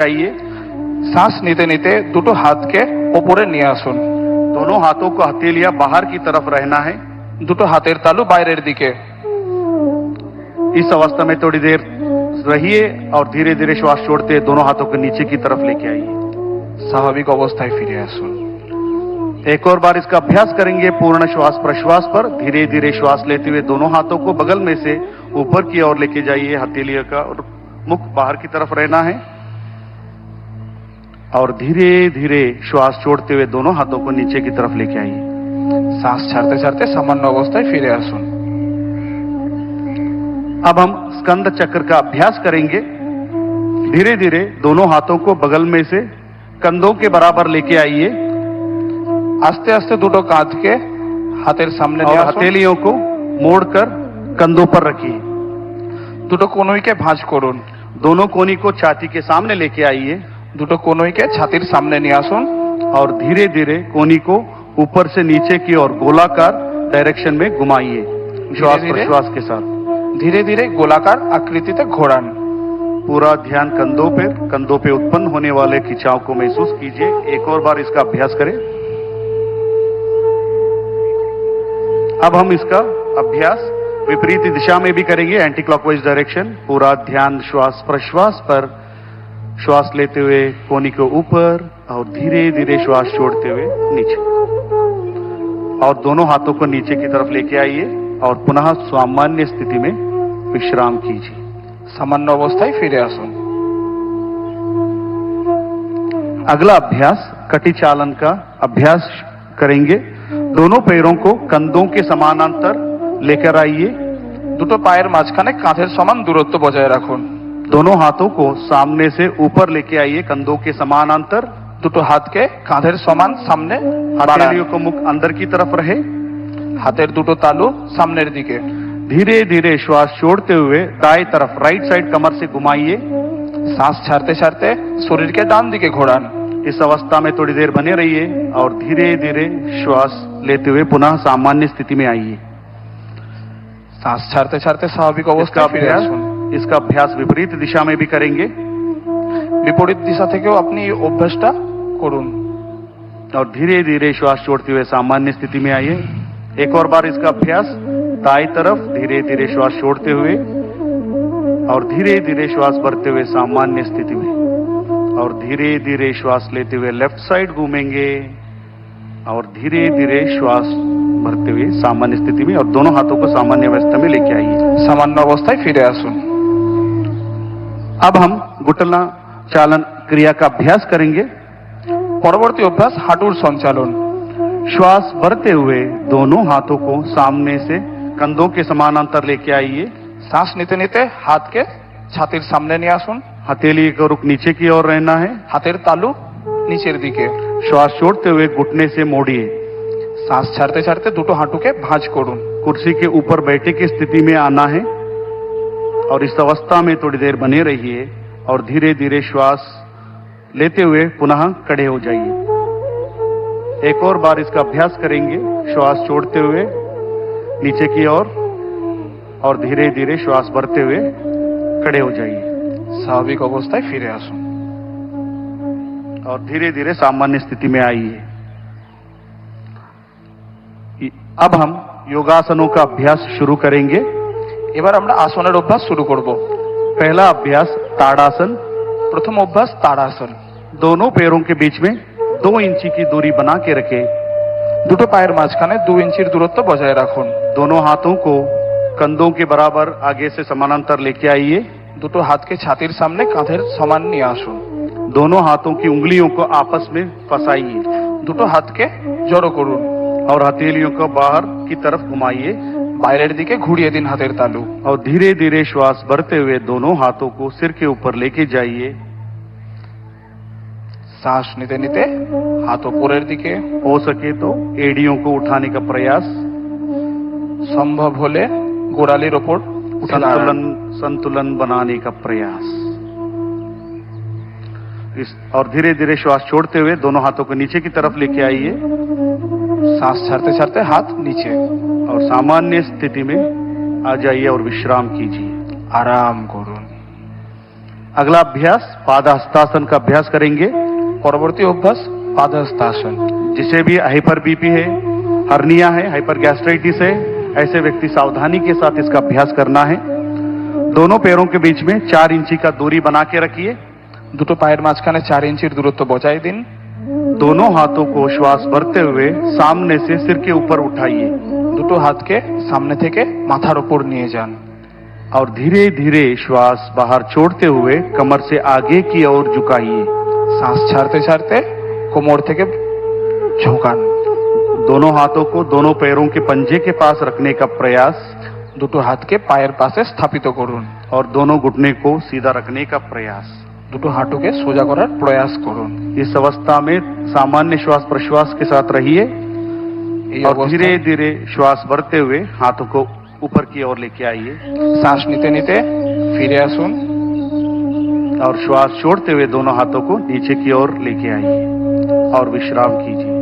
चाहिए। सांस नीते नीते दुटो हाथ के ऊपरे निये आसुन। दोनों हाथों को हथेलियां बाहर की तरफ रहना है। दुटो हाथेर तालू बाहरेर दिके। इस अवस्था में थोड़ी देर रहिए और धीरे धीरे श्वास छोड़ते दोनों हाथों को नीचे की तरफ लेके आइए। स्वाभाविक अवस्थाय फिरे आसुन। एक और बार इसका अभ्यास करेंगे पूर्ण श्वास प्रश्वास पर। धीरे धीरे श्वास लेते हुए दोनों हाथों को बगल में से ऊपर की ओर लेके जाइए। हथेलियों का और मुख बाहर की तरफ रहना है और धीरे धीरे श्वास छोड़ते हुए दोनों हाथों को नीचे की तरफ लेके आइए। सांस छाड़ते छाड़ते सामान्य अवस्थाय फिरे आसुन। अब हम स्कंद चक्र का अभ्यास करेंगे। धीरे धीरे दोनों हाथों को बगल में से कंधों के बराबर लेके आइए। आस्ते आस्ते दुटो कांध के हाथेर सामने और हथेलियों को मोड़कर कंधों पर रखिए। दुटो कोनोई के भांज करुन। दोनों कोनी को छाती के सामने लेके आइए। दुटो कोनोई के छातीर सामने निये आसुन और धीरे धीरे कोनी को ऊपर से नीचे की ओर गोलाकार डायरेक्शन में घुमाइए। श्वास प्रश्वास के साथ धीरे धीरे गोलाकार आकृति घोड़ान। पूरा ध्यान कंधों पे उत्पन्न होने वाले खिंचाव को महसूस कीजिए। एक और बार इसका अभ्यास करें। अब हम इसका अभ्यास विपरीत दिशा में भी करेंगे, एंटी क्लॉकवाइज डायरेक्शन। पूरा ध्यान श्वास प्रश्वास पर। श्वास लेते हुए कोनी को ऊपर और धीरे धीरे श्वास छोड़ते हुए नीचे और दोनों हाथों को नीचे की तरफ लेके आइए और पुनः सामान्य स्थिति में विश्राम कीजिए। सामान्य अवस्थाय फिरे आसुन। अगला अभ्यास कटी चालन का अभ्यास करेंगे। दोनों पैरों को कंधों के समानांतर लेकर आइए। दुटो पायर माझखाने कांधेर समान दूरत्व बजाय रखुन। दोनों हाथों को सामने से ऊपर लेके आइए कंधों के समानांतर। दुटो हाथ के कांधेर समान सामने। हथेलियों को मुख अंदर की तरफ रहे। हाथेर दुटो तालू सामनेर दिके। धीरे धीरे श्वास छोड़ते हुए दाएं तरफ राइट साइड कमर से घुमाइए। सांस छाड़ते छाड़ते शरीर के डान दिके घोड़ान। इस अवस्था में थोड़ी देर बने रहिए और धीरे धीरे श्वास लेते हुए पुनः सामान्य स्थिति में आइए। सांस छाड़ते छाड़ते स्वाभाविक अवस्था फिरे आसुन। इसका अभ्यास विपरीत दिशा में भी करेंगे। विपरीत दिशा থেকেও আপনি এই অভ্যাসটা করুন और धीरे धीरे श्वास छोड़ते हुए सामान्य स्थिति में आइए। एक और बार इसका अभ्यास दाईं तरफ धीरे धीरे श्वास छोड़ते हुए और धीरे धीरे श्वास भरते हुए सामान्य स्थिति में और धीरे धीरे श्वास लेते हुए लेफ्ट साइड घूमेंगे और धीरे धीरे श्वास भरते हुए सामान्य स्थिति में और दोनों हाथों को सामान्य अवस्था में लेके आइए। सामान्य अवस्थाय फिरे आसुन। अब हम घुटना चालन क्रिया का अभ्यास करेंगे। परवर्ती अभ्यास हाटुर संचालन। श्वास भरते हुए दोनों हाथों को सामने से कंधों के समानांतर लेके आइए। सांस नीते नीते हाथ के छातीर सामने निये आसुन। हथेली का रुख नीचे की ओर रहना है। हाथेर तालू नीचेर दिके। श्वास छोड़ते हुए घुटने से मोड़िए। सांस छाड़ते छाड़ते दुटो हाथों के भांज करुन। कुर्सी के ऊपर बैठे की स्थिति में आना है और इस अवस्था में थोड़ी देर बने रहिए और धीरे धीरे श्वास लेते हुए पुनः खड़े हो जाइए। एक और बार इसका अभ्यास करेंगे। श्वास छोड़ते हुए नीचे की ओर और धीरे धीरे श्वास भरते हुए खड़े हो जाइए। स्वाभाविक अवस्थाय फिरे आसुन और धीरे धीरे सामान्य स्थिति में आइए। अब हम योगासनों का अभ्यास शुरू करेंगे। এবার আমরা আসনের অভ্যাস শুরু করব। पहला अभ्यास ताड़ासन। प्रथम अभ्यास ताड़ासन। दोनों पैरों के बीच में 2 इंची की दूरी बना के रखें। दुटो पायर माझखाने 2 इंचीर दूरत्व बजाय रखुन। दोनों हाथों को कंधों के बराबर आगे से समानांतर लेके आइए। दुटो हाथ के छातीर सामने कांधेर समान निये आसुन। दोनों हाथों की उंगलियों को आपस में फंसाइए। दुटो हाथ के जड़ो करुन और हथेलियों को बाहर की तरफ घुमाइए। बाहरेर दिके घुरिए दिन हाथेर तालू और धीरे धीरे श्वास भरते हुए दोनों हाथों को सिर के ऊपर लेके जाइए। सांस नीते नीते हाथ ऊपरेर दिके। हो सके तो एड़ियों को उठाने का प्रयास। संभव होले गोड़ालिर ओपर संतुलन बनाने का प्रयास। और धीरे धीरे श्वास छोड़ते हुए दोनों हाथों को नीचे की तरफ लेके आइए। सांस छाड़ते छाड़ते हाथ नीचे और सामान्य स्थिति में आ जाइए और विश्राम कीजिए। आराम करुन। अगला अभ्यास पादहस्तासन का अभ्यास करेंगे। পরবর্তী অভ্যাস পাদহস্তাসন। जिसे भी हाइपर बीपी है, हर्निया है, हाइपर गैस्ट्राइटिस है, ऐसे व्यक्ति सावधानी के साथ इसका अभ्यास करना है। दोनों पैरों के बीच में 4 इंची का दूरी बना के रखिए। দুটো পায়ের মাঝখানে 4 ইঞ্চির দূরত্ব বজায় দিন। दोनों हाथों को श्वास भरते हुए सामने से सिर के ऊपर उठाइए দুটো হাতকে সামনে থেকে মাথার উপর নিয়ে যান। और धीरे धीरे श्वास बाहर छोड़ते हुए कमर से आगे की ओर झुकाइए। শ্বাস ছাড়তে ছাড়তে কোমর থেকে ঝোঁকান। दोनों हाथों को दोनों पैरों के पंजे के पास रखने का प्रयास দুটো হাতকে পায়ের পাশে স্থাপিত করুন। और दोनों घुटने को सीधा रखने का प्रयास। দুটো হাঁটুকে সোজা করার প্রয়াস করুন। इस अवस्था में सामान्य श्वास प्रश्वास के साथ रहिए এই और অবস্থায় धीरे धीरे श्वास भरते हुए हाथों को ऊपर की ओर लेके आइए শ্বাস নিতে নিতে ফিরে আসুন और श्वास छोड़ते हुए दोनों हाथों को नीचे की ओर लेके आइए और विश्राम कीजिए।